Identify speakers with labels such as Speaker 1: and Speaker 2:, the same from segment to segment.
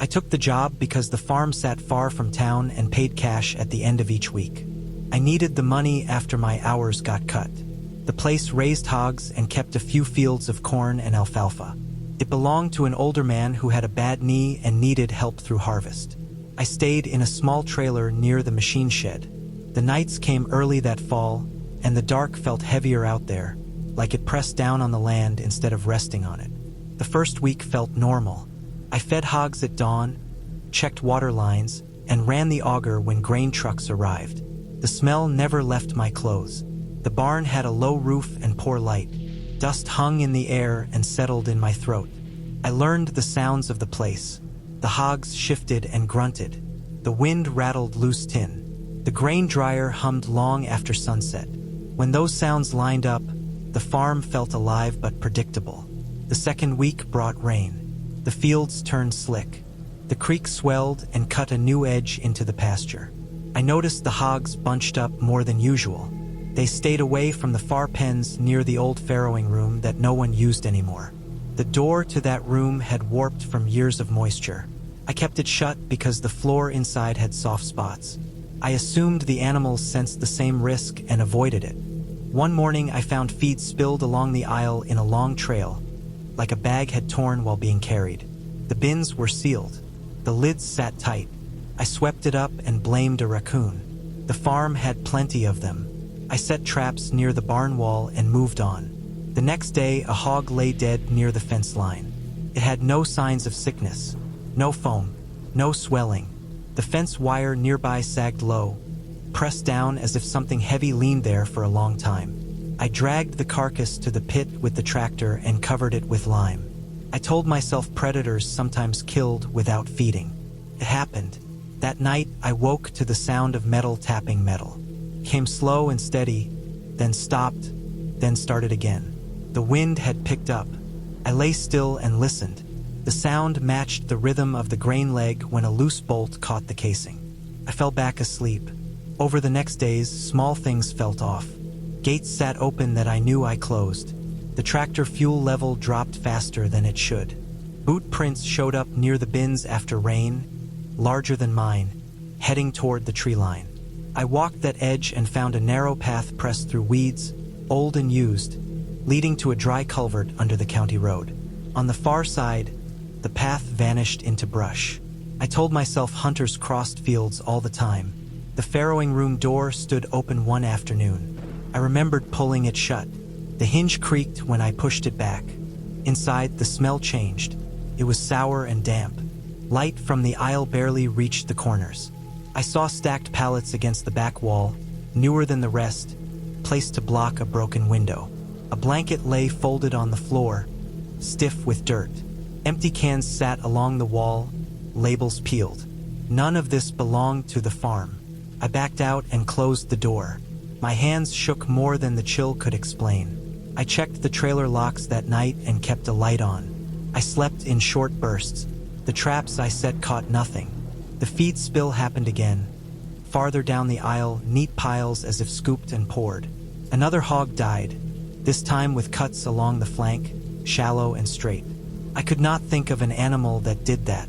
Speaker 1: I took the job because the farm sat far from town and paid cash at the end of each week. I needed the money after my hours got cut. The place raised hogs and kept a few fields of corn and alfalfa. It belonged to an older man who had a bad knee and needed help through harvest. I stayed in a small trailer near the machine shed. The nights came early that fall, and the dark felt heavier out there, like it pressed down on the land instead of resting on it. The first week felt normal. I fed hogs at dawn, checked water lines, and ran the auger when grain trucks arrived. The smell never left my clothes. The barn had a low roof and poor light. Dust hung in the air and settled in my throat. I learned the sounds of the place. The hogs shifted and grunted. The wind rattled loose tin. The grain dryer hummed long after sunset. When those sounds lined up, the farm felt alive but predictable. The second week brought rain. The fields turned slick. The creek swelled and cut a new edge into the pasture. I noticed the hogs bunched up more than usual. They stayed away from the far pens near the old farrowing room that no one used anymore. The door to that room had warped from years of moisture. I kept it shut because the floor inside had soft spots. I assumed the animals sensed the same risk and avoided it. One morning I found feed spilled along the aisle in a long trail, like a bag had torn while being carried. The bins were sealed. The lids sat tight. I swept it up and blamed a raccoon. The farm had plenty of them. I set traps near the barn wall and moved on. The next day, a hog lay dead near the fence line. It had no signs of sickness, no foam, no swelling. The fence wire nearby sagged low, pressed down as if something heavy leaned there for a long time. I dragged the carcass to the pit with the tractor and covered it with lime. I told myself predators sometimes killed without feeding. It happened. That night, I woke to the sound of metal tapping metal. Came slow and steady, then stopped, then started again. The wind had picked up. I lay still and listened. The sound matched the rhythm of the grain leg when a loose bolt caught the casing. I fell back asleep. Over the next days, small things felt off. Gates sat open that I knew I closed. The tractor fuel level dropped faster than it should. Boot prints showed up near the bins after rain, larger than mine, heading toward the tree line. I walked that edge and found a narrow path pressed through weeds, old and used, leading to a dry culvert under the county road. On the far side, the path vanished into brush. I told myself hunters crossed fields all the time. The farrowing room door stood open one afternoon. I remembered pulling it shut. The hinge creaked when I pushed it back. Inside, the smell changed. It was sour and damp. Light from the aisle barely reached the corners. I saw stacked pallets against the back wall, newer than the rest, placed to block a broken window. A blanket lay folded on the floor, stiff with dirt. Empty cans sat along the wall, labels peeled. None of this belonged to the farm. I backed out and closed the door. My hands shook more than the chill could explain. I checked the trailer locks that night and kept a light on. I slept in short bursts. The traps I set caught nothing. The feed spill happened again. Farther down the aisle, neat piles as if scooped and poured. Another hog died, this time with cuts along the flank, shallow and straight. I could not think of an animal that did that.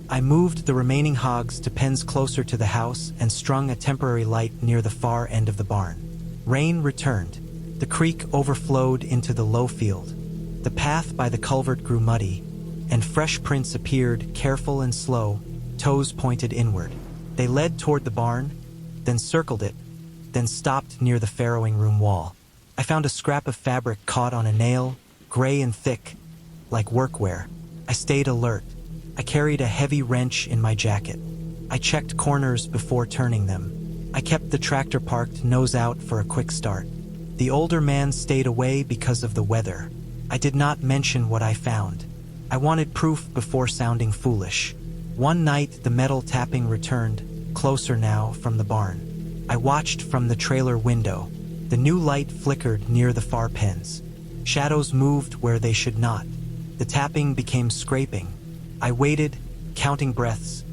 Speaker 1: I moved the remaining hogs to pens closer to the house and strung a temporary light near the far end of the barn. Rain returned. The creek overflowed into the low field. The path by the culvert grew muddy, and fresh prints appeared, careful and slow, toes pointed inward. They led toward the barn, then circled it, then stopped near the farrowing room wall. I found a scrap of fabric caught on a nail, gray and thick, like workwear. I stayed alert. I carried a heavy wrench in my jacket. I checked corners before turning them. I kept the tractor parked nose out for a quick start. The older man stayed away because of the weather. I did not mention what I found. I wanted proof before sounding foolish. One night, the metal tapping returned, closer now from the barn. I watched from the trailer window. The new light flickered near the far pens. Shadows moved where they should not. The tapping became scraping. I waited, counting breaths,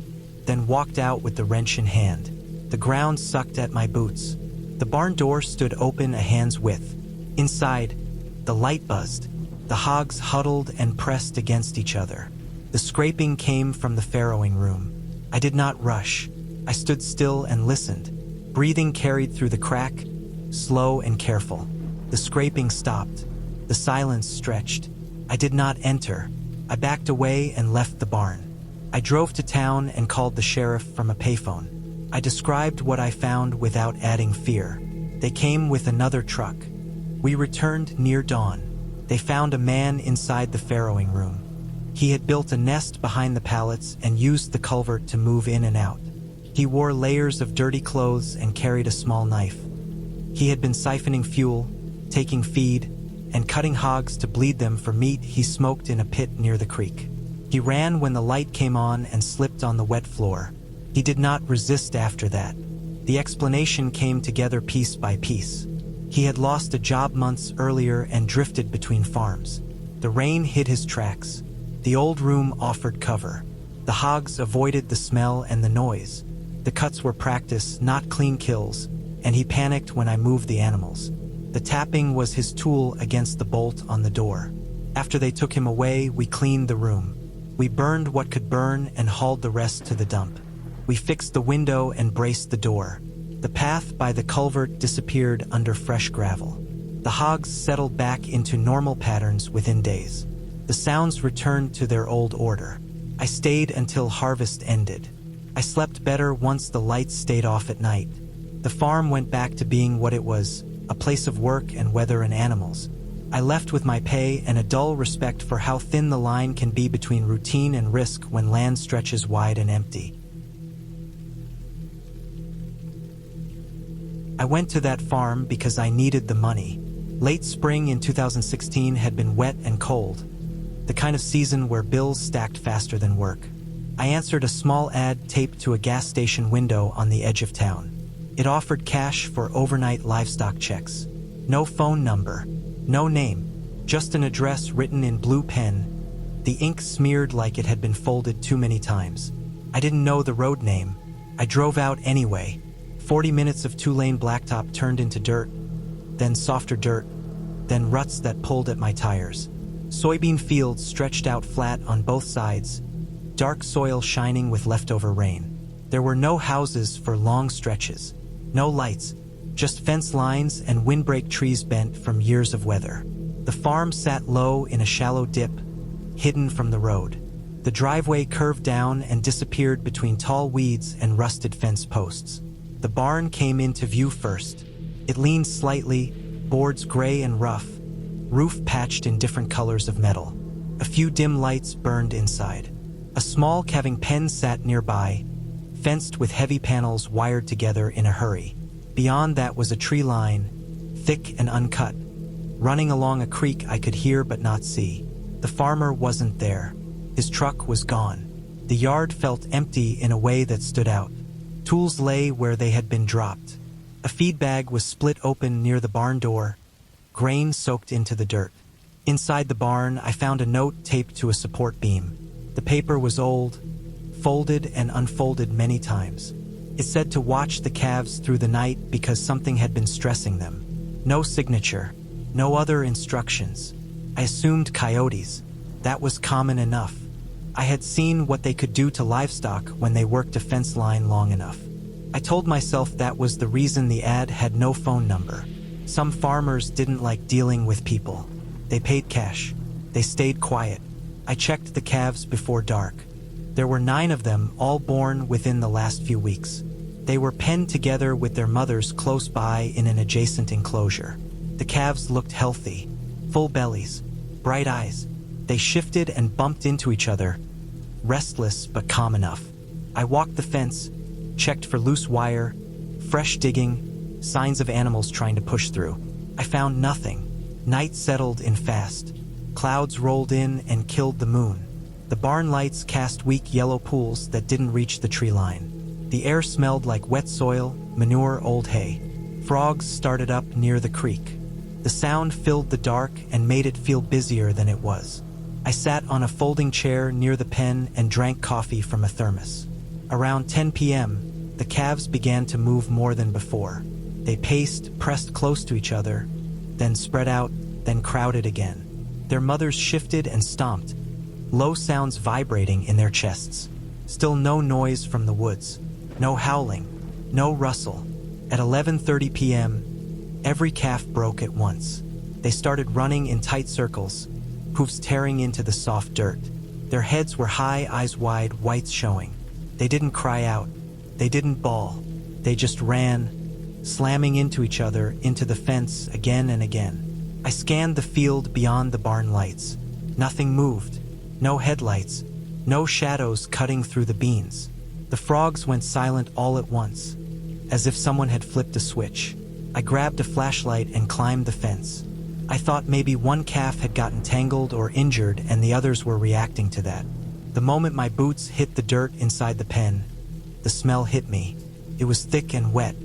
Speaker 1: then walked out with the wrench in hand. The ground sucked at my boots. The barn door stood open a hand's width. Inside, the light buzzed. The hogs huddled and pressed against each other. The scraping came from the farrowing room. I did not rush. I stood still and listened. Breathing carried through the crack, slow and careful. The scraping stopped. The silence stretched. I did not enter. I backed away and left the barn. I drove to town and called the sheriff from a payphone. I described what I found without adding fear. They came with another truck. We returned near dawn. They found a man inside the farrowing room. He had built a nest behind the pallets and used the culvert to move in and out. He wore layers of dirty clothes and carried a small knife. He had been siphoning fuel, taking feed, and cutting hogs to bleed them for meat he smoked in a pit near the creek. He ran when the light came on and slipped on the wet floor. He did not resist after that. The explanation came together piece by piece. He had lost a job months earlier and drifted between farms. The rain hid his tracks. The old room offered cover. The hogs avoided the smell and the noise. The cuts were practice, not clean kills, and he panicked when I moved the animals. The tapping was his tool against the bolt on the door. After they took him away, we cleaned the room. We burned what could burn and hauled the rest to the dump. We fixed the window and braced the door. The path by the culvert disappeared under fresh gravel. The hogs settled back into normal patterns within days. The sounds returned to their old order. I stayed until harvest ended. I slept better once the lights stayed off at night. The farm went back to being what it was, a place of work and weather and animals. I left with my pay and a dull respect for how thin the line can be between routine and risk when land stretches wide and empty. I went to that farm because I needed the money. Late spring in 2016 had been wet and cold, the kind of season where bills stacked faster than work. I answered a small ad taped to a gas station window on the edge of town. It offered cash for overnight livestock checks. No phone number, no name, just an address written in blue pen, the ink smeared like it had been folded too many times. I didn't know the road name. I drove out anyway. 40 minutes of two-lane blacktop turned into dirt, then softer dirt, then ruts that pulled at my tires. Soybean fields stretched out flat on both sides, dark soil shining with leftover rain. There were no houses for long stretches, no lights, just fence lines and windbreak trees bent from years of weather. The farm sat low in a shallow dip, hidden from the road. The driveway curved down and disappeared between tall weeds and rusted fence posts. The barn came into view first. It leaned slightly, boards gray and rough, roof patched in different colors of metal. A few dim lights burned inside. A small calving pen sat nearby, fenced with heavy panels wired together in a hurry. Beyond that was a tree line, thick and uncut, running along a creek I could hear but not see. The farmer wasn't there. His truck was gone. The yard felt empty in a way that stood out. Tools lay where they had been dropped. A feed bag was split open near the barn door, grain soaked into the dirt. Inside the barn, I found a note taped to a support beam. The paper was old, folded and unfolded many times. It said to watch the calves through the night because something had been stressing them. No signature, no other instructions. I assumed coyotes. That was common enough. I had seen what they could do to livestock when they worked a fence line long enough. I told myself that was the reason the ad had no phone number. Some farmers didn't like dealing with people. They paid cash. They stayed quiet. I checked the calves before dark. There were 9 of them, all born within the last few weeks. They were penned together with their mothers close by in an adjacent enclosure. The calves looked healthy, full bellies, bright eyes. They shifted and bumped into each other, restless but calm enough. I walked the fence, checked for loose wire, fresh digging, signs of animals trying to push through. I found nothing. Night settled in fast. Clouds rolled in and killed the moon. The barn lights cast weak yellow pools that didn't reach the tree line. The air smelled like wet soil, manure, old hay. Frogs started up near the creek. The sound filled the dark and made it feel busier than it was. I sat on a folding chair near the pen and drank coffee from a thermos. Around 10 p.m., the calves began to move more than before. They paced, pressed close to each other, then spread out, then crowded again. Their mothers shifted and stomped, low sounds vibrating in their chests. Still no noise from the woods, no howling, no rustle. At 11:30 p.m., every calf broke at once. They started running in tight circles, hoofs tearing into the soft dirt. Their heads were high, eyes wide, whites showing. They didn't cry out. They didn't bawl. They just ran, slamming into each other, into the fence again and again. I scanned the field beyond the barn lights. Nothing moved. No headlights. No shadows cutting through the beans. The frogs went silent all at once, as if someone had flipped a switch. I grabbed a flashlight and climbed the fence. I thought maybe one calf had gotten tangled or injured and the others were reacting to that. The moment my boots hit the dirt inside the pen, the smell hit me. It was thick and wet,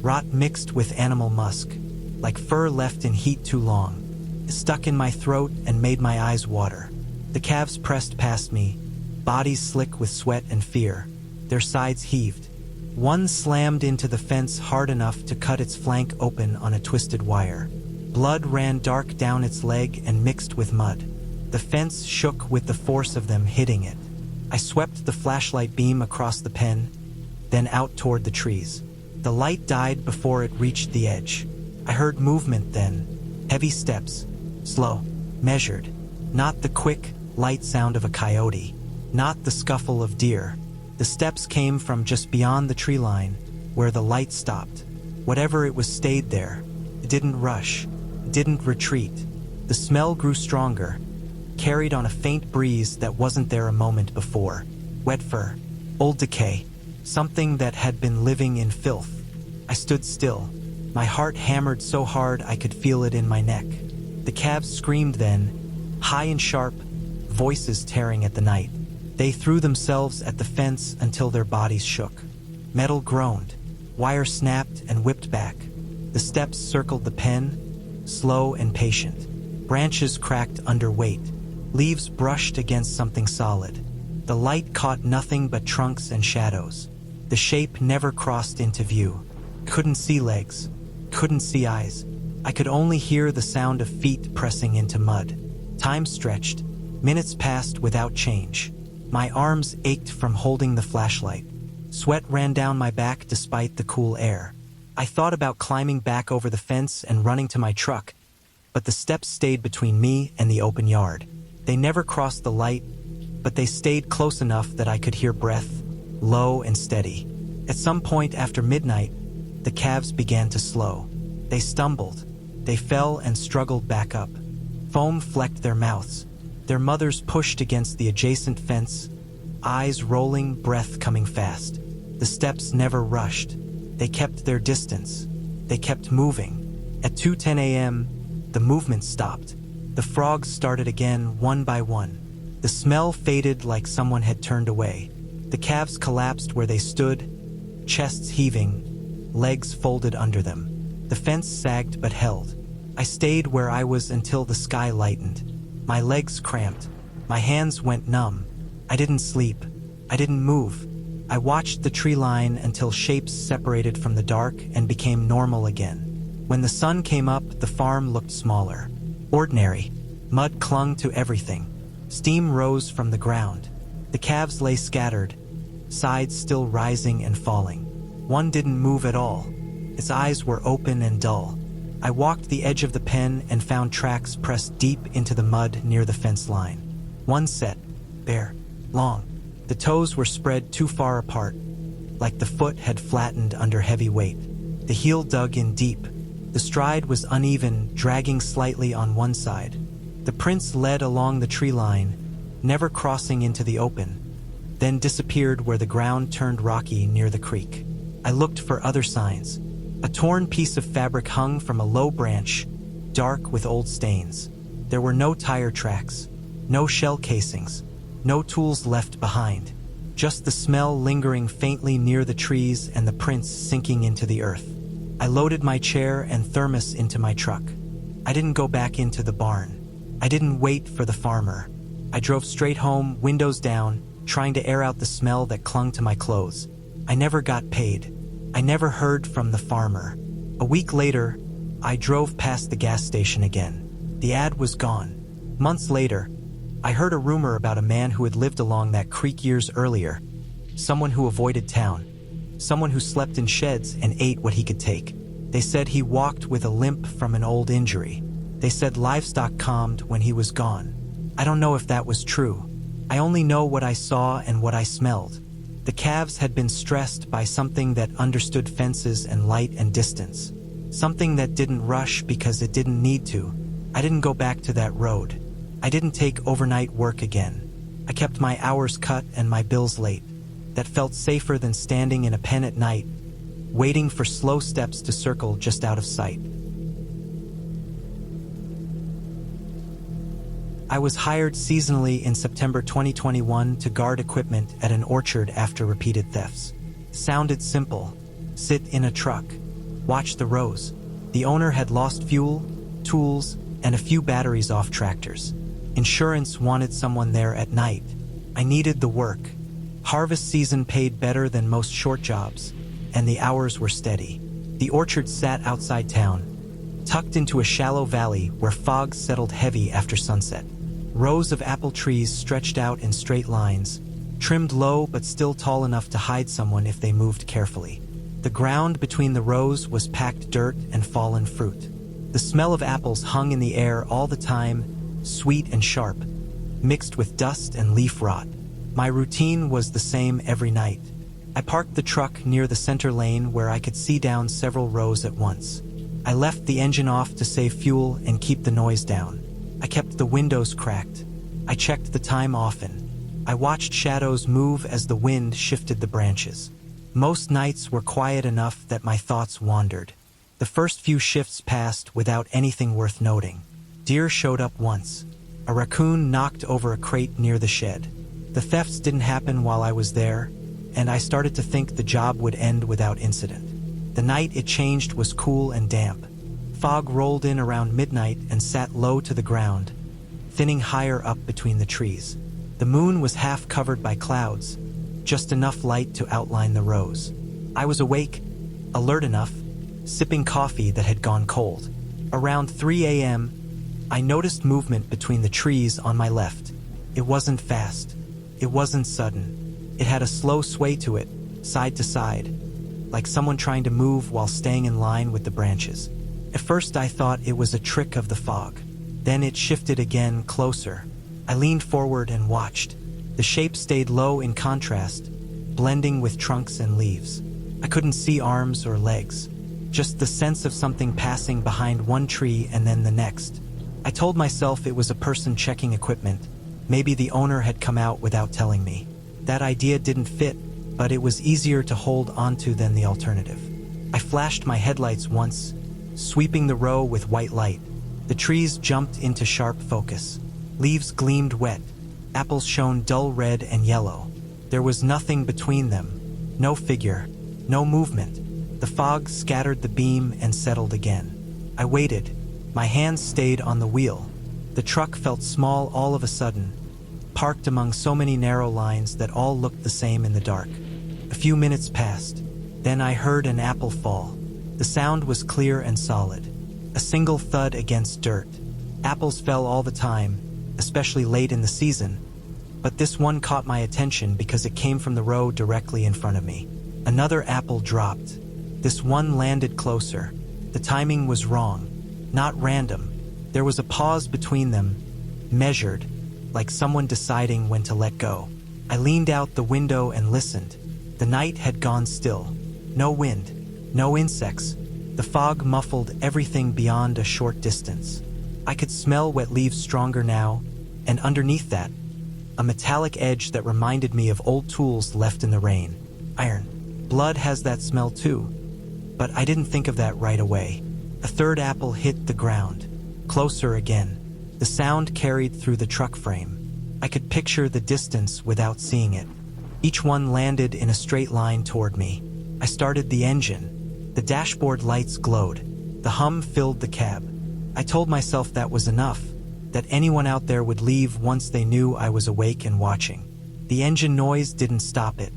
Speaker 1: rot mixed with animal musk, like fur left in heat too long. It stuck in my throat and made my eyes water. The calves pressed past me, bodies slick with sweat and fear. Their sides heaved. One slammed into the fence hard enough to cut its flank open on a twisted wire. Blood ran dark down its leg and mixed with mud. The fence shook with the force of them hitting it. I swept the flashlight beam across the pen, then out toward the trees. The light died before it reached the edge. I heard movement then, heavy steps, slow, measured. Not the quick, light sound of a coyote, not the scuffle of deer. The steps came from just beyond the tree line, where the light stopped. Whatever it was stayed there. It didn't rush. It didn't retreat. The smell grew stronger, carried on a faint breeze that wasn't there a moment before. Wet fur, old decay, something that had been living in filth. I stood still. My heart hammered so hard I could feel it in my neck. The calves screamed then, high and sharp, voices tearing at the night. They threw themselves at the fence until their bodies shook. Metal groaned, wire snapped and whipped back. The steps circled the pen, slow and patient. Branches cracked under weight. Leaves brushed against something solid. The light caught nothing but trunks and shadows. The shape never crossed into view. Couldn't see legs. Couldn't see eyes. I could only hear the sound of feet pressing into mud. Time stretched. Minutes passed without change. My arms ached from holding the flashlight. Sweat ran down my back despite the cool air. I thought about climbing back over the fence and running to my truck, but the steps stayed between me and the open yard. They never crossed the light, but they stayed close enough that I could hear breath, low and steady. At some point after midnight, the calves began to slow. They stumbled. They fell and struggled back up. Foam flecked their mouths. Their mothers pushed against the adjacent fence, eyes rolling, breath coming fast. The steps never rushed. They kept their distance. They kept moving. At 2:10 a.m., the movement stopped. The frogs started again, one by one. The smell faded like someone had turned away. The calves collapsed where they stood, chests heaving, legs folded under them. The fence sagged but held. I stayed where I was until the sky lightened. My legs cramped. My hands went numb. I didn't sleep. I didn't move. I watched the tree line until shapes separated from the dark and became normal again. When the sun came up, the farm looked smaller. Ordinary. Mud clung to everything. Steam rose from the ground. The calves lay scattered, sides still rising and falling. One didn't move at all. Its eyes were open and dull. I walked the edge of the pen and found tracks pressed deep into the mud near the fence line. One set, bare, long. The toes were spread too far apart, like the foot had flattened under heavy weight. The heel dug in deep. The stride was uneven, dragging slightly on one side. The prints led along the tree line, never crossing into the open, then disappeared where the ground turned rocky near the creek. I looked for other signs. A torn piece of fabric hung from a low branch, dark with old stains. There were no tire tracks, no shell casings, no tools left behind. Just the smell lingering faintly near the trees and the prints sinking into the earth. I loaded my chair and thermos into my truck. I didn't go back into the barn. I didn't wait for the farmer. I drove straight home, windows down, trying to air out the smell that clung to my clothes. I never got paid. I never heard from the farmer. A week later, I drove past the gas station again. The ad was gone. Months later, I heard a rumor about a man who had lived along that creek years earlier, someone who avoided town, someone who slept in sheds and ate what he could take. They said he walked with a limp from an old injury. They said livestock calmed when he was gone. I don't know if that was true. I only know what I saw and what I smelled. The calves had been stressed by something that understood fences and light and distance. Something that didn't rush because it didn't need to. I didn't go back to that road. I didn't take overnight work again. I kept my hours cut and my bills late. That felt safer than standing in a pen at night, waiting for slow steps to circle just out of sight. I was hired seasonally in September 2021 to guard equipment at an orchard after repeated thefts. Sounded simple. Sit in a truck. Watch the rows. The owner had lost fuel, tools, and a few batteries off tractors. Insurance wanted someone there at night. I needed the work. Harvest season paid better than most short jobs, and the hours were steady. The orchard sat outside town, tucked into a shallow valley where fog settled heavy after sunset. Rows of apple trees stretched out in straight lines, trimmed low but still tall enough to hide someone if they moved carefully. The ground between the rows was packed dirt and fallen fruit. The smell of apples hung in the air all the time, sweet and sharp, mixed with dust and leaf rot. My routine was the same every night. I parked the truck near the center lane where I could see down several rows at once. I left the engine off to save fuel and keep the noise down. I kept the windows cracked. I checked the time often. I watched shadows move as the wind shifted the branches. Most nights were quiet enough that my thoughts wandered. The first few shifts passed without anything worth noting. Deer showed up once. A raccoon knocked over a crate near the shed. The thefts didn't happen while I was there, and I started to think the job would end without incident. The night it changed was cool and damp. Fog rolled in around midnight and sat low to the ground, thinning higher up between the trees. The moon was half covered by clouds, just enough light to outline the rows. I was awake, alert enough, sipping coffee that had gone cold. Around 3 a.m., I noticed movement between the trees on my left. It wasn't fast. It wasn't sudden. It had a slow sway to it, side to side, like someone trying to move while staying in line with the branches. At first I thought it was a trick of the fog. Then it shifted again, closer. I leaned forward and watched. The shape stayed low in contrast, blending with trunks and leaves. I couldn't see arms or legs, just the sense of something passing behind one tree and then the next. I told myself it was a person checking equipment. Maybe the owner had come out without telling me. That idea didn't fit, but it was easier to hold onto than the alternative. I flashed my headlights once, sweeping the row with white light. The trees jumped into sharp focus. Leaves gleamed wet. Apples shone dull red and yellow. There was nothing between them. No figure. No movement. The fog scattered the beam and settled again. I waited. My hands stayed on the wheel. The truck felt small all of a sudden, parked among so many narrow lines that all looked the same in the dark. A few minutes passed. Then I heard an apple fall. The sound was clear and solid. A single thud against dirt. Apples fell all the time, especially late in the season, but this one caught my attention because it came from the row directly in front of me. Another apple dropped. This one landed closer. The timing was wrong, not random. There was a pause between them, measured, like someone deciding when to let go. I leaned out the window and listened. The night had gone still. No wind, no insects. The fog muffled everything beyond a short distance. I could smell wet leaves stronger now, and underneath that, a metallic edge that reminded me of old tools left in the rain. Iron. Blood has that smell too, but I didn't think of that right away. A third apple hit the ground. Closer again. The sound carried through the truck frame. I could picture the distance without seeing it. Each one landed in a straight line toward me. I started the engine. The dashboard lights glowed. The hum filled the cab. I told myself that was enough, that anyone out there would leave once they knew I was awake and watching. The engine noise didn't stop it.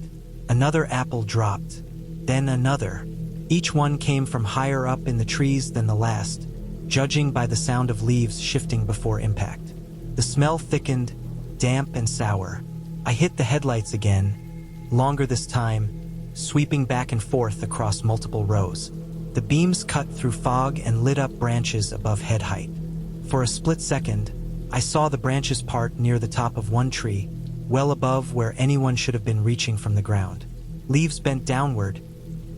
Speaker 1: Another apple dropped. Then another. Each one came from higher up in the trees than the last, judging by the sound of leaves shifting before impact. The smell thickened, damp and sour. I hit the headlights again, longer this time, sweeping back and forth across multiple rows. The beams cut through fog and lit up branches above head height. For a split second, I saw the branches part near the top of one tree, well above where anyone should have been reaching from the ground. Leaves bent downward,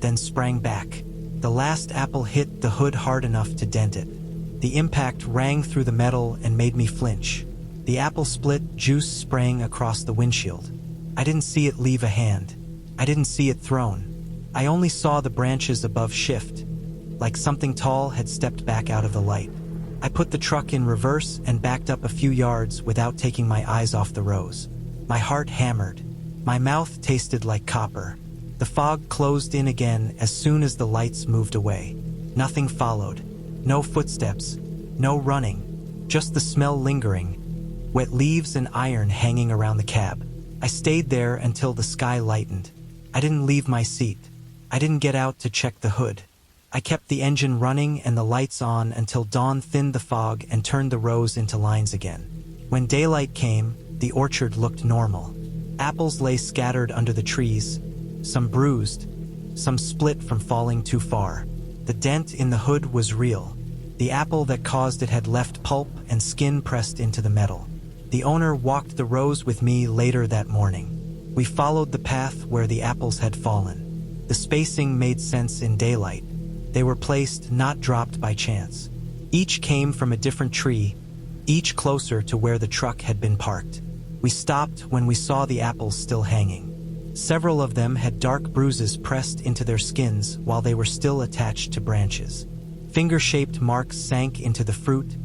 Speaker 1: then sprang back. The last apple hit the hood hard enough to dent it. The impact rang through the metal and made me flinch. The apple split, juice spraying across the windshield. I didn't see it leave a hand. I didn't see it thrown. I only saw the branches above shift, like something tall had stepped back out of the light. I put the truck in reverse and backed up a few yards without taking my eyes off the rows. My heart hammered. My mouth tasted like copper. The fog closed in again as soon as the lights moved away. Nothing followed. No footsteps. No running. Just the smell lingering. Wet leaves and iron hanging around the cab. I stayed there until the sky lightened. I didn't leave my seat. I didn't get out to check the hood. I kept the engine running and the lights on until dawn thinned the fog and turned the rows into lines again. When daylight came, the orchard looked normal. Apples lay scattered under the trees, some bruised, some split from falling too far. The dent in the hood was real. The apple that caused it had left pulp and skin pressed into the metal. The owner walked the rows with me later that morning. We followed the path where the apples had fallen. The spacing made sense in daylight. They were placed, not dropped by chance. Each came from a different tree, each closer to where the truck had been parked. We stopped when we saw the apples still hanging. Several of them had dark bruises pressed into their skins while they were still attached to branches. Finger-shaped marks sank into the fruit,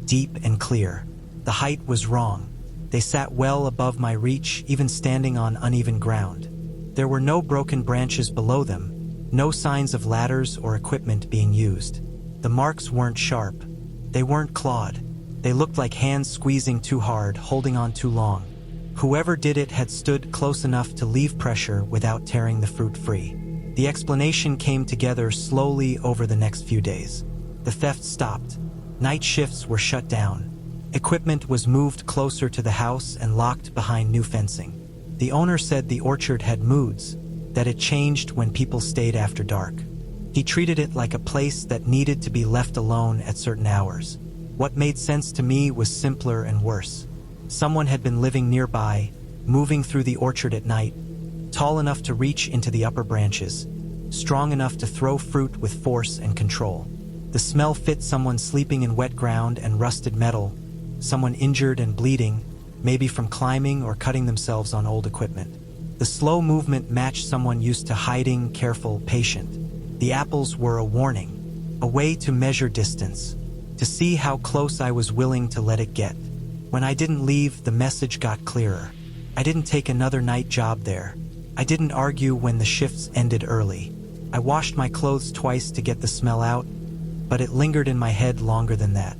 Speaker 1: deep and clear. The height was wrong. They sat well above my reach, even standing on uneven ground. There were no broken branches below them, no signs of ladders or equipment being used. The marks weren't sharp. They weren't clawed. They looked like hands squeezing too hard, holding on too long. Whoever did it had stood close enough to leave pressure without tearing the fruit free. The explanation came together slowly over the next few days. The theft stopped. Night shifts were shut down. Equipment was moved closer to the house and locked behind new fencing. The owner said the orchard had moods, that it changed when people stayed after dark. He treated it like a place that needed to be left alone at certain hours. What made sense to me was simpler and worse. Someone had been living nearby, moving through the orchard at night, tall enough to reach into the upper branches, strong enough to throw fruit with force and control. The smell fit someone sleeping in wet ground and rusted metal, someone injured and bleeding, maybe from climbing or cutting themselves on old equipment. The slow movement matched someone used to hiding, careful, patient. The apples were a warning, a way to measure distance, to see how close I was willing to let it get. When I didn't leave, the message got clearer. I didn't take another night job there. I didn't argue when the shifts ended early. I washed my clothes twice to get the smell out, but it lingered in my head longer than that.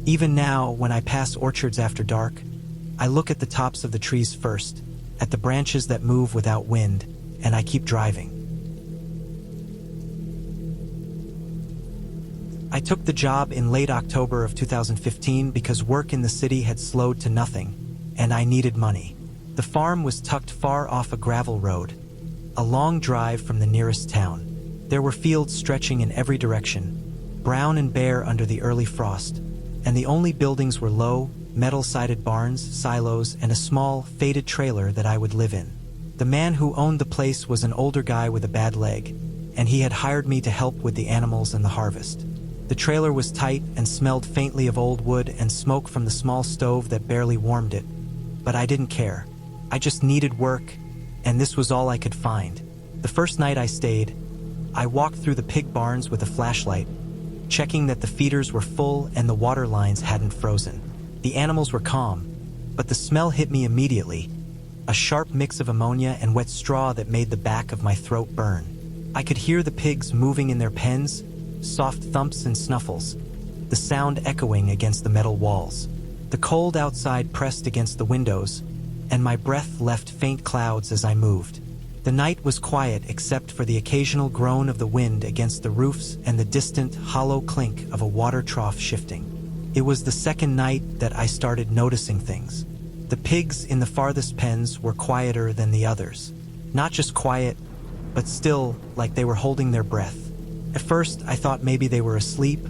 Speaker 1: Even now, when I pass orchards after dark, I look at the tops of the trees first, at the branches that move without wind, and I keep driving. I took the job in late October of 2015 because work in the city had slowed to nothing, and I needed money. The farm was tucked far off a gravel road, a long drive from the nearest town. There were fields stretching in every direction, brown and bare under the early frost, and the only buildings were low, metal-sided barns, silos, and a small, faded trailer that I would live in. The man who owned the place was an older guy with a bad leg, and he had hired me to help with the animals and the harvest. The trailer was tight and smelled faintly of old wood and smoke from the small stove that barely warmed it, but I didn't care. I just needed work, and this was all I could find. The first night I stayed, I walked through the pig barns with a flashlight, checking that the feeders were full and the water lines hadn't frozen. The animals were calm, but the smell hit me immediately, a sharp mix of ammonia and wet straw that made the back of my throat burn. I could hear the pigs moving in their pens, soft thumps and snuffles, the sound echoing against the metal walls. The cold outside pressed against the windows, and my breath left faint clouds as I moved. The night was quiet except for the occasional groan of the wind against the roofs and the distant, hollow clink of a water trough shifting. It was the second night that I started noticing things. The pigs in the farthest pens were quieter than the others. Not just quiet, but still like they were holding their breath. At first, I thought maybe they were asleep,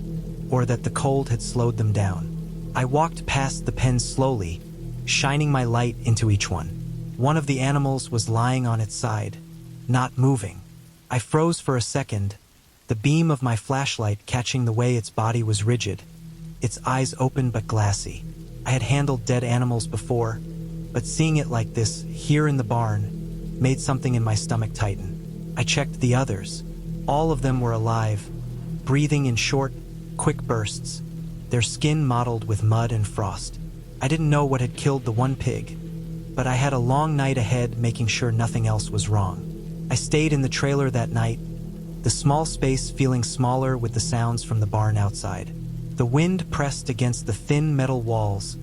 Speaker 1: or that the cold had slowed them down. I walked past the pens slowly, shining my light into each one. One of the animals was lying on its side, not moving. I froze for a second, the beam of my flashlight catching the way its body was rigid, its eyes open but glassy. I had handled dead animals before, but seeing it like this, here in the barn, made something in my stomach tighten. I checked the others. All of them were alive, breathing in short, quick bursts, their skin mottled with mud and frost. I didn't know what had killed the one pig, but I had a long night ahead making sure nothing else was wrong. I stayed in the trailer that night, the small space feeling smaller with the sounds from the barn outside. The wind pressed against the thin metal walls,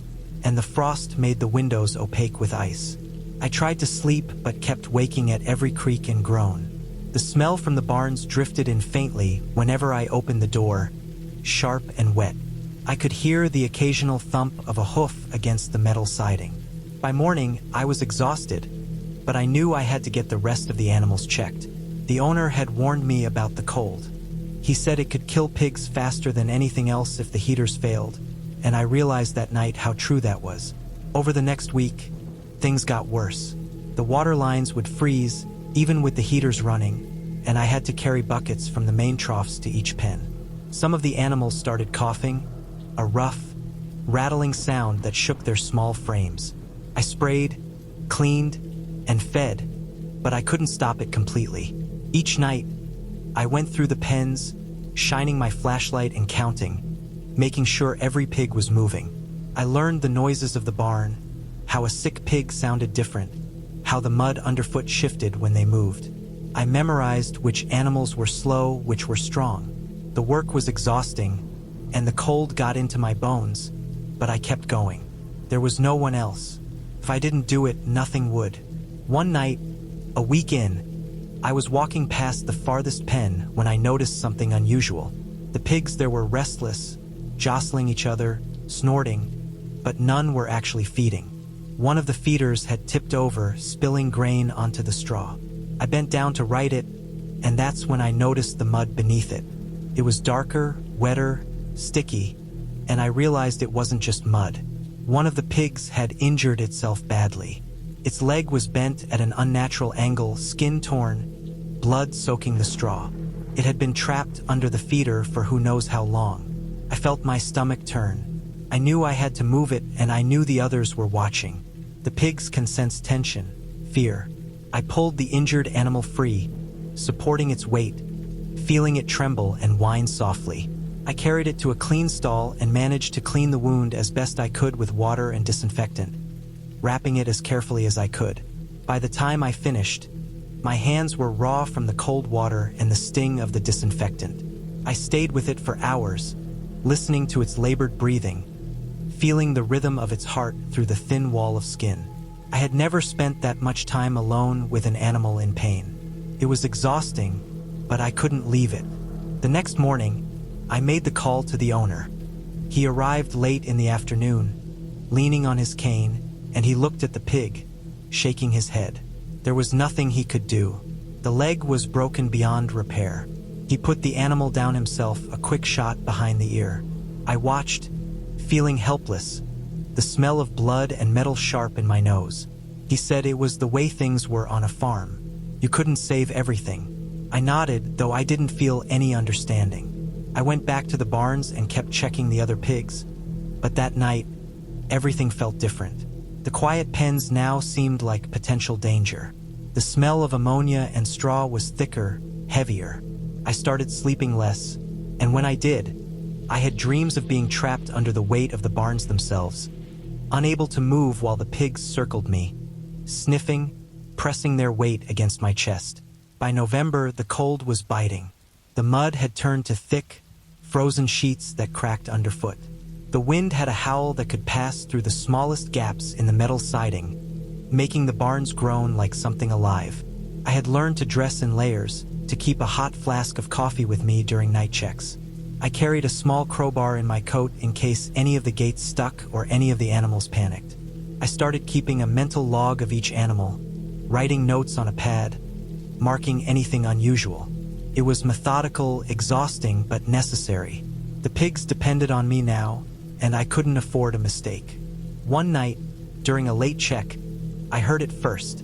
Speaker 1: and the frost made the windows opaque with ice. I tried to sleep but kept waking at every creak and groan. The smell from the barns drifted in faintly whenever I opened the door, sharp and wet. I could hear the occasional thump of a hoof against the metal siding. By morning, I was exhausted, but I knew I had to get the rest of the animals checked. The owner had warned me about the cold. He said it could kill pigs faster than anything else if the heaters failed, and I realized that night how true that was. Over the next week, things got worse. The water lines would freeze, even with the heaters running, and I had to carry buckets from the main troughs to each pen. Some of the animals started coughing, a rough, rattling sound that shook their small frames. I sprayed, cleaned, and fed, but I couldn't stop it completely. Each night, I went through the pens, shining my flashlight and counting, making sure every pig was moving. I learned the noises of the barn, how a sick pig sounded different, how the mud underfoot shifted when they moved. I memorized which animals were slow, which were strong. The work was exhausting, and the cold got into my bones, but I kept going. There was no one else. If I didn't do it, nothing would. One night, a week in, I was walking past the farthest pen when I noticed something unusual. The pigs there were restless, jostling each other, snorting, but none were actually feeding. One of the feeders had tipped over, spilling grain onto the straw. I bent down to right it, and that's when I noticed the mud beneath it. It was darker, wetter, sticky, and I realized it wasn't just mud. One of the pigs had injured itself badly. Its leg was bent at an unnatural angle, skin torn, blood soaking the straw. It had been trapped under the feeder for who knows how long. I felt my stomach turn. I knew I had to move it, and I knew the others were watching. The pigs can sense tension, fear. I pulled the injured animal free, supporting its weight, feeling it tremble and whine softly. I carried it to a clean stall and managed to clean the wound as best I could with water and disinfectant, wrapping it as carefully as I could. By the time I finished, my hands were raw from the cold water and the sting of the disinfectant. I stayed with it for hours, listening to its labored breathing, feeling the rhythm of its heart through the thin wall of skin. I had never spent that much time alone with an animal in pain. It was exhausting, but I couldn't leave it. The next morning, I made the call to the owner. He arrived late in the afternoon, leaning on his cane, and he looked at the pig, shaking his head. There was nothing he could do. The leg was broken beyond repair. He put the animal down himself, a quick shot behind the ear. I watched, feeling helpless, the smell of blood and metal sharp in my nose. He said it was the way things were on a farm. You couldn't save everything. I nodded, though I didn't feel any understanding. I went back to the barns and kept checking the other pigs. But that night, everything felt different. The quiet pens now seemed like potential danger. The smell of ammonia and straw was thicker, heavier. I started sleeping less, and when I did, I had dreams of being trapped under the weight of the barns themselves, unable to move while the pigs circled me, sniffing, pressing their weight against my chest. By November, the cold was biting. The mud had turned to thick, frozen sheets that cracked underfoot. The wind had a howl that could pass through the smallest gaps in the metal siding, making the barns groan like something alive. I had learned to dress in layers, to keep a hot flask of coffee with me during night checks. I carried a small crowbar in my coat in case any of the gates stuck or any of the animals panicked. I started keeping a mental log of each animal, writing notes on a pad, marking anything unusual. It was methodical, exhausting, but necessary. The pigs depended on me now, and I couldn't afford a mistake. One night, during a late check, I heard it first.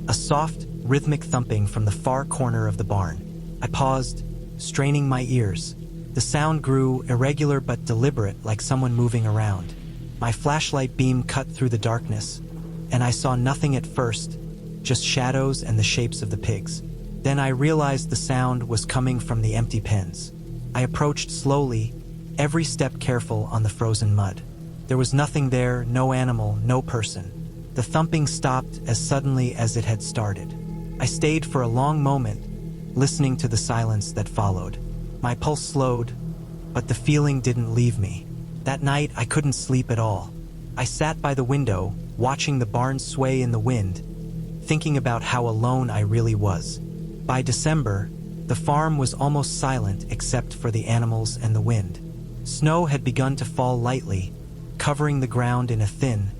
Speaker 1: A soft, rhythmic thumping from the far corner of the barn. I paused, straining my ears. The sound grew irregular but deliberate, like someone moving around. My flashlight beam cut through the darkness, and I saw nothing at first, just shadows and the shapes of the pigs. Then I realized the sound was coming from the empty pens. I approached slowly, every step careful on the frozen mud. There was nothing there, no animal, no person. The thumping stopped as suddenly as it had started. I stayed for a long moment, listening to the silence that followed. My pulse slowed, but the feeling didn't leave me. That night, I couldn't sleep at all. I sat by the window, watching the barn sway in the wind, thinking about how alone I really was. By December, the farm was almost silent except for the animals and the wind. Snow had begun to fall lightly, covering the ground in a thin,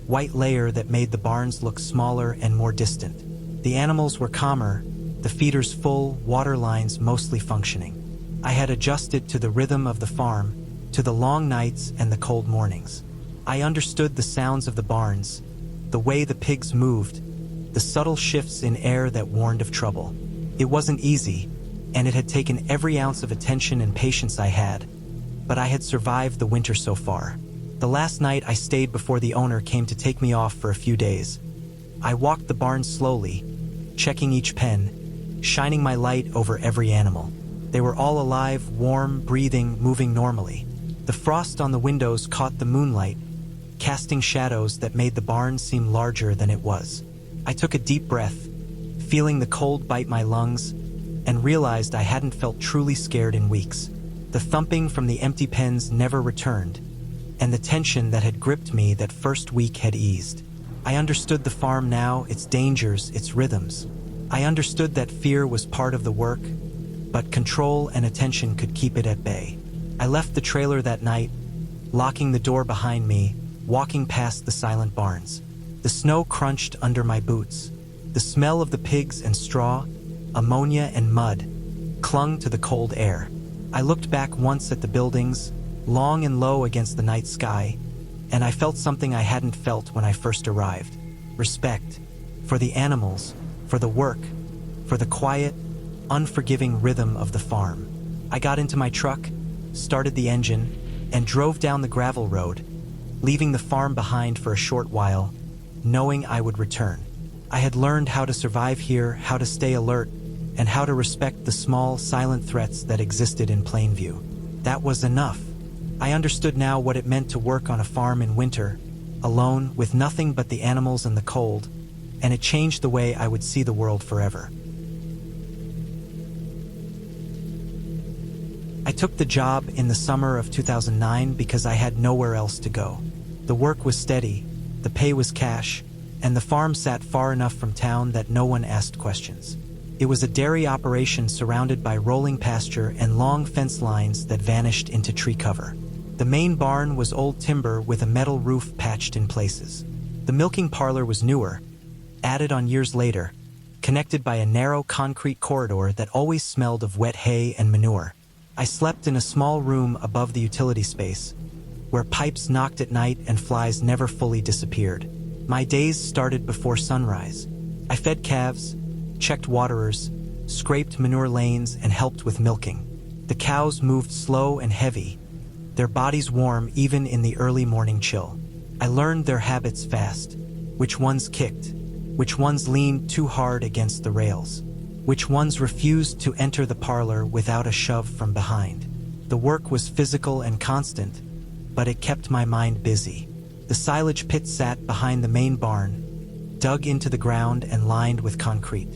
Speaker 1: white layer that made the barns look smaller and more distant. The animals were calmer, the feeders full, water lines mostly functioning. I had adjusted to the rhythm of the farm, to the long nights and the cold mornings. I understood the sounds of the barns, the way the pigs moved, the subtle shifts in air that warned of trouble. It wasn't easy, and it had taken every ounce of attention and patience I had, but I had survived the winter so far. The last night I stayed before the owner came to take me off for a few days. I walked the barn slowly, checking each pen, shining my light over every animal. They were all alive, warm, breathing, moving normally. The frost on the windows caught the moonlight, casting shadows that made the barn seem larger than it was. I took a deep breath, feeling the cold bite my lungs, and realized I hadn't felt truly scared in weeks. The thumping from the empty pens never returned, and the tension that had gripped me that first week had eased. I understood the farm now, its dangers, its rhythms. I understood that fear was part of the work, but control and attention could keep it at bay. I left the trailer that night, locking the door behind me, walking past the silent barns. The snow crunched under my boots. The smell of the pigs and straw, ammonia and mud, clung to the cold air. I looked back once at the buildings, long and low against the night sky, and I felt something I hadn't felt when I first arrived. Respect. For the animals, for the work, for the quiet, unforgiving rhythm of the farm. I got into my truck, started the engine, and drove down the gravel road, leaving the farm behind for a short while, knowing I would return. I had learned how to survive here, how to stay alert, and how to respect the small, silent threats that existed in plain view. That was enough. I understood now what it meant to work on a farm in winter, alone, with nothing but the animals and the cold, and it changed the way I would see the world forever. I took the job in the summer of 2009 because I had nowhere else to go. The work was steady, the pay was cash, and the farm sat far enough from town that no one asked questions. It was a dairy operation surrounded by rolling pasture and long fence lines that vanished into tree cover. The main barn was old timber with a metal roof patched in places. The milking parlor was newer, added on years later, connected by a narrow concrete corridor that always smelled of wet hay and manure. I slept in a small room above the utility space, where pipes knocked at night and flies never fully disappeared. My days started before sunrise. I fed calves, checked waterers, scraped manure lanes, and helped with milking. The cows moved slow and heavy, their bodies warm even in the early morning chill. I learned their habits fast, which ones kicked, which ones leaned too hard against the rails, which ones refused to enter the parlor without a shove from behind. The work was physical and constant, but it kept my mind busy. The silage pit sat behind the main barn, dug into the ground and lined with concrete.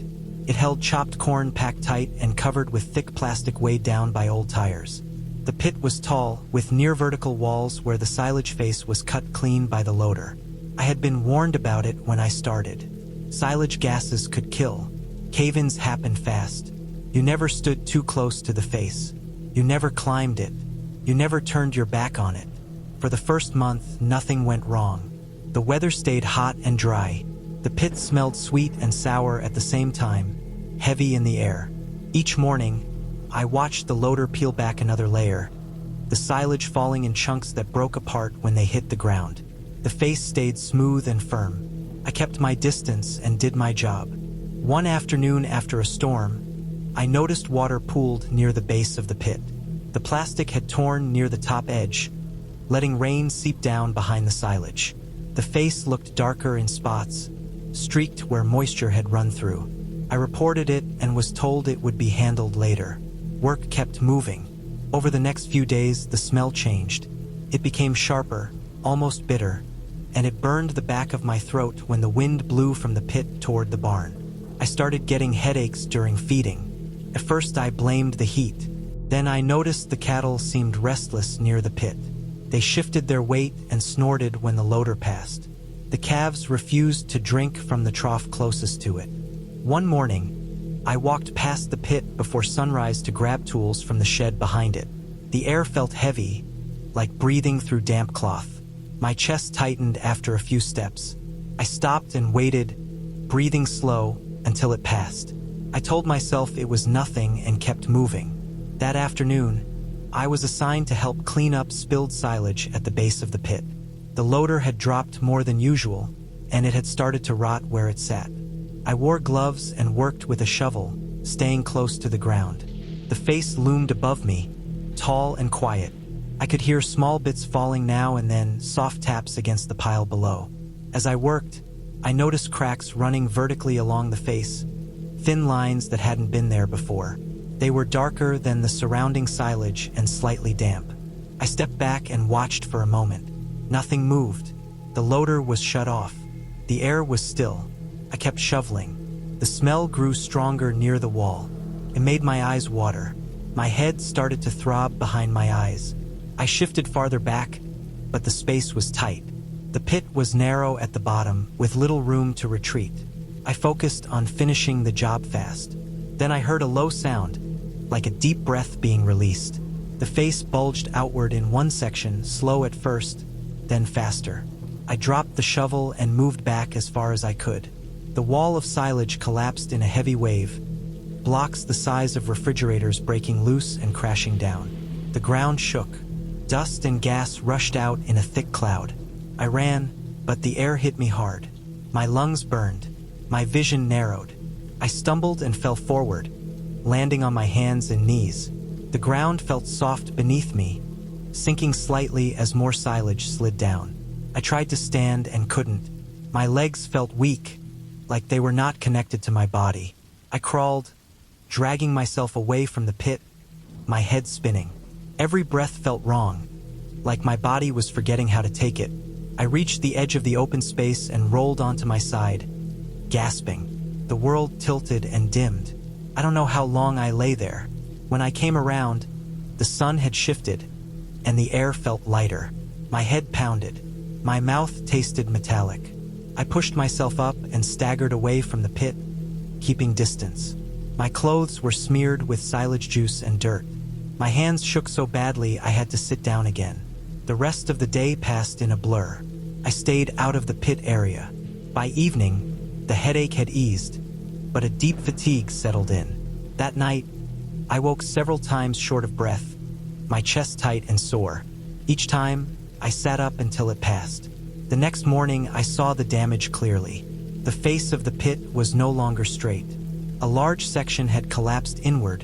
Speaker 1: It held chopped corn packed tight and covered with thick plastic weighed down by old tires. The pit was tall, with near-vertical walls where the silage face was cut clean by the loader. I had been warned about it when I started. Silage gases could kill. Cave-ins happened fast. You never stood too close to the face. You never climbed it. You never turned your back on it. For the first month, nothing went wrong. The weather stayed hot and dry. The pit smelled sweet and sour at the same time, heavy in the air. Each morning, I watched the loader peel back another layer, the silage falling in chunks that broke apart when they hit the ground. The face stayed smooth and firm. I kept my distance and did my job. One afternoon after a storm, I noticed water pooled near the base of the pit. The plastic had torn near the top edge, letting rain seep down behind the silage. The face looked darker in spots, streaked where moisture had run through. I reported it and was told it would be handled later. Work kept moving. Over the next few days, the smell changed. It became sharper, almost bitter, and it burned the back of my throat when the wind blew from the pit toward the barn. I started getting headaches during feeding. At first I blamed the heat. Then I noticed the cattle seemed restless near the pit. They shifted their weight and snorted when the loader passed. The calves refused to drink from the trough closest to it. One morning, I walked past the pit before sunrise to grab tools from the shed behind it. The air felt heavy, like breathing through damp cloth. My chest tightened after a few steps. I stopped and waited, breathing slow, until it passed. I told myself it was nothing and kept moving. That afternoon, I was assigned to help clean up spilled silage at the base of the pit. The loader had dropped more than usual, and it had started to rot where it sat. I wore gloves and worked with a shovel, staying close to the ground. The face loomed above me, tall and quiet. I could hear small bits falling now and then, soft taps against the pile below. As I worked, I noticed cracks running vertically along the face, thin lines that hadn't been there before. They were darker than the surrounding silage and slightly damp. I stepped back and watched for a moment. Nothing moved. The loader was shut off. The air was still. I kept shoveling. The smell grew stronger near the wall. It made my eyes water. My head started to throb behind my eyes. I shifted farther back, but the space was tight. The pit was narrow at the bottom, with little room to retreat. I focused on finishing the job fast. Then I heard a low sound, like a deep breath being released. The face bulged outward in one section, slow at first, then faster. I dropped the shovel and moved back as far as I could. The wall of silage collapsed in a heavy wave, blocks the size of refrigerators breaking loose and crashing down. The ground shook. Dust and gas rushed out in a thick cloud. I ran, but the air hit me hard. My lungs burned. My vision narrowed. I stumbled and fell forward, landing on my hands and knees. The ground felt soft beneath me, sinking slightly as more silage slid down. I tried to stand and couldn't. My legs felt weak, like they were not connected to my body. I crawled, dragging myself away from the pit, my head spinning. Every breath felt wrong, like my body was forgetting how to take it. I reached the edge of the open space and rolled onto my side, gasping. The world tilted and dimmed. I don't know how long I lay there. When I came around, the sun had shifted, and the air felt lighter. My head pounded. My mouth tasted metallic. I pushed myself up and staggered away from the pit, keeping distance. My clothes were smeared with silage juice and dirt. My hands shook so badly I had to sit down again. The rest of the day passed in a blur. I stayed out of the pit area. By evening, the headache had eased, but a deep fatigue settled in. That night, I woke several times short of breath, my chest tight and sore. Each time, I sat up until it passed. The next morning, I saw the damage clearly. The face of the pit was no longer straight. A large section had collapsed inward,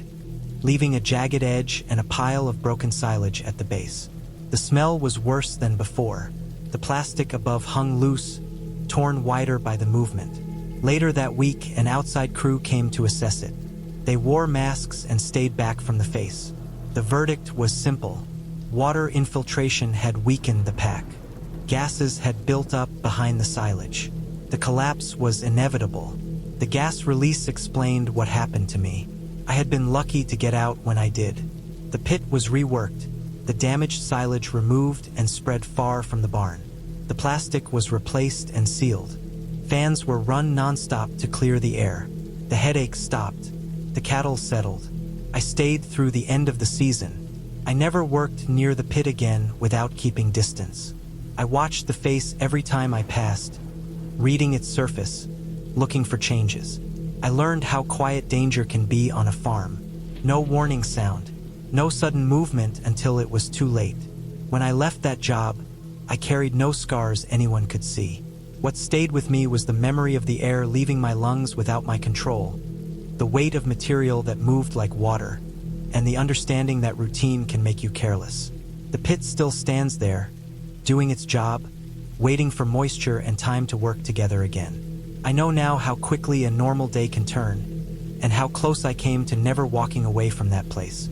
Speaker 1: leaving a jagged edge and a pile of broken silage at the base. The smell was worse than before. The plastic above hung loose, torn wider by the movement. Later that week, an outside crew came to assess it. They wore masks and stayed back from the face. The verdict was simple. Water infiltration had weakened the pack. Gases had built up behind the silage. The collapse was inevitable. The gas release explained what happened to me. I had been lucky to get out when I did. The pit was reworked, the damaged silage removed and spread far from the barn. The plastic was replaced and sealed. Fans were run non-stop to clear the air. The headache stopped. The cattle settled. I stayed through the end of the season. I never worked near the pit again without keeping distance. I watched the face every time I passed, reading its surface, looking for changes. I learned how quiet danger can be on a farm. No warning sound, no sudden movement until it was too late. When I left that job, I carried no scars anyone could see. What stayed with me was the memory of the air leaving my lungs without my control, the weight of material that moved like water, and the understanding that routine can make you careless. The pit still stands there, doing its job, waiting for moisture and time to work together again. I know now how quickly a normal day can turn, and how close I came to never walking away from that place.